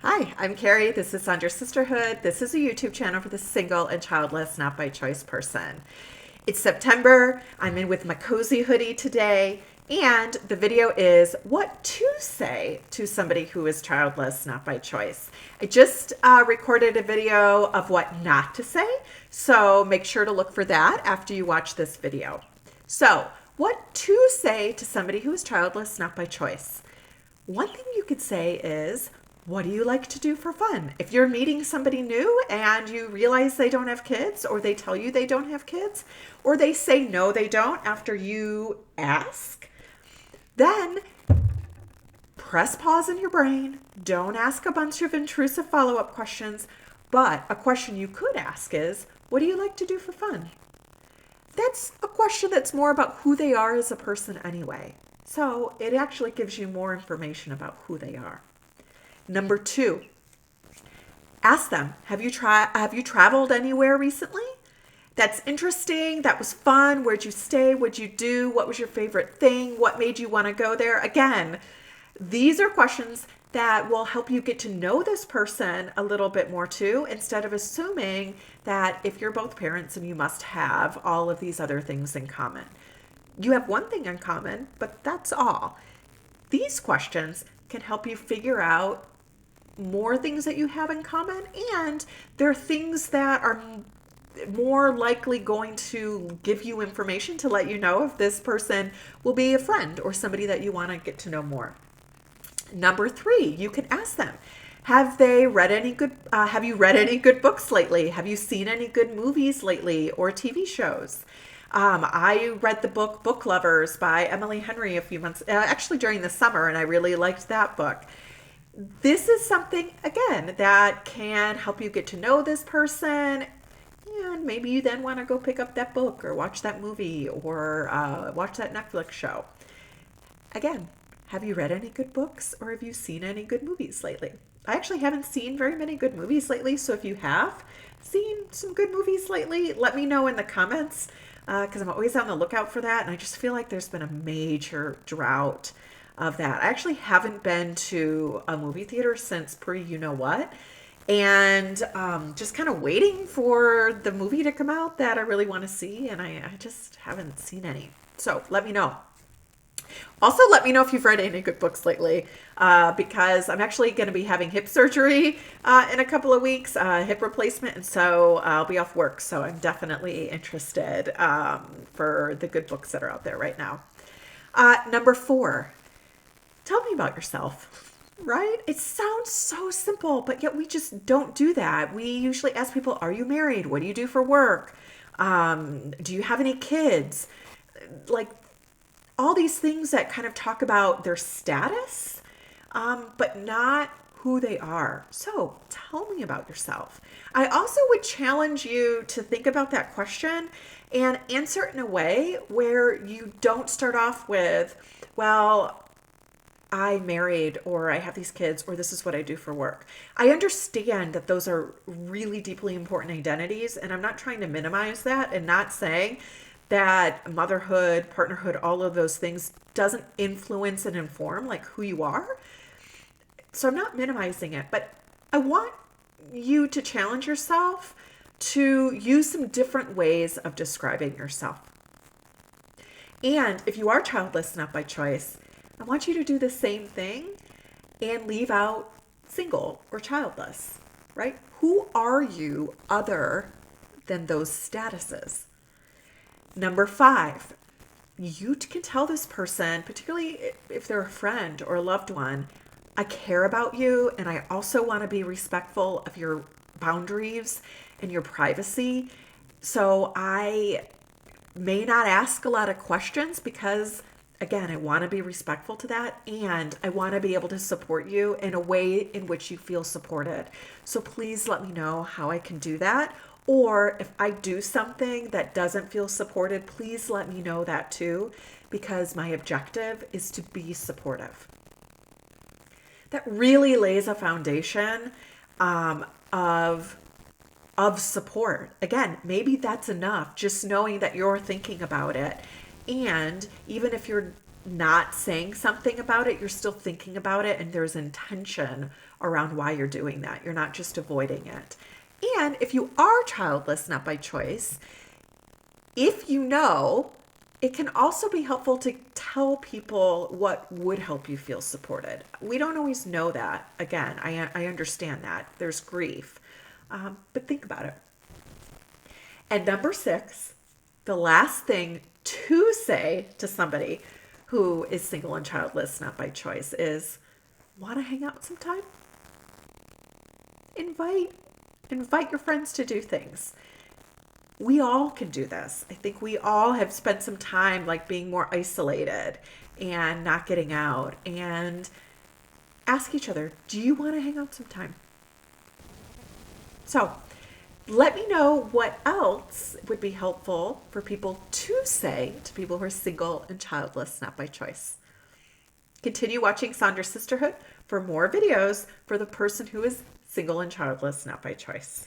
Hi, I'm Carrie. This is Sandra Sisterhood. This is a YouTube channel for the single and childless, not by choice person. It's September. I'm in with my cozy hoodie today, and the video is what to say to somebody who is childless, not by choice. I just recorded a video of what not to say, so make sure to look for that after you watch this video. So, what to say to somebody who is childless, not by choice? One thing you could say is, what do you like to do for fun? If you're meeting somebody new and you realize they don't have kids, or they tell you they don't have kids, or they say no, they don't after you ask, then press pause in your brain. Don't ask a bunch of intrusive follow up questions. But a question you could ask is, what do you like to do for fun? That's a question that's more about who they are as a person anyway. So it actually gives you more information about who they are. Number 2, ask them, have you traveled anywhere recently? That's interesting. That was fun. Where'd you stay? What'd you do? What was your favorite thing? What made you want to go there? Again, these are questions that will help you get to know this person a little bit more too, instead of assuming that if you're both parents and you must have all of these other things in common. You have one thing in common, but that's all. These questions can help you figure out more things that you have in common, and they're things that are more likely going to give you information to let you know if this person will be a friend or somebody that you want to get to know more. Number 3, you can ask them, have you read any good books lately? Have you seen any good movies lately or TV shows? I read the book Lovers by Emily Henry a few months, actually during the summer, and I really liked that book. This is something, again, that can help you get to know this person, and maybe you then want to go pick up that book or watch that movie or watch that Netflix show. Again, have you read any good books or have you seen any good movies lately? I actually haven't seen very many good movies lately, so if you have seen some good movies lately, let me know in the comments, because I'm always on the lookout for that, and I just feel like there's been a major drought of that. I actually haven't been to a movie theater since you know what, and just kind of waiting for the movie to come out that I really want to see, and I just haven't seen any. So let me know. Also, let me know if you've read any good books lately, because I'm actually going to be having hip surgery in a couple of weeks, hip replacement, and so I'll be off work. So I'm definitely interested for the good books that are out there right now. Number 4, tell me about yourself. Right? It sounds so simple, but yet we just don't do that. We usually ask people, are you married? What do you do for work? Do you have any kids? Like, all these things that kind of talk about their status, but not who they are. So tell me about yourself. I also would challenge you to think about that question and answer it in a way where you don't start off with, well, I married, or I have these kids, or this is what I do for work. I understand that those are really deeply important identities, and I'm not trying to minimize that and not saying that motherhood, partnerhood, all of those things doesn't influence and inform like who you are. So I'm not minimizing it, but I want you to challenge yourself to use some different ways of describing yourself. And if you are childless, not by choice, I want you to do the same thing and leave out single or childless, right? Who are you other than those statuses? Number 5, you can tell this person, particularly if they're a friend or a loved one, I care about you, and I also want to be respectful of your boundaries and your privacy. So I may not ask a lot of questions because, again, I want to be respectful to that, and I want to be able to support you in a way in which you feel supported. So please let me know how I can do that. Or if I do something that doesn't feel supported, please let me know that too, because my objective is to be supportive. That really lays a foundation of support. Again, maybe that's enough, just knowing that you're thinking about it. And even if you're not saying something about it, you're still thinking about it, and there's intention around why you're doing that. You're not just avoiding it. And if you are childless, not by choice, if you know, it can also be helpful to tell people what would help you feel supported. We don't always know that. Again, I understand that. There's grief. But think about it. And number 6, the last thing to say to somebody who is single and childless, not by choice, is want to hang out sometime? Invite your friends to do things. We all can do this. I think we all have spent some time like being more isolated and not getting out, and ask each other, do you want to hang out sometime? So let me know what else would be helpful for people to say to people who are single and childless, not by choice. Continue watching Sondra Sisterhood for more videos for the person who is single and childless, not by choice.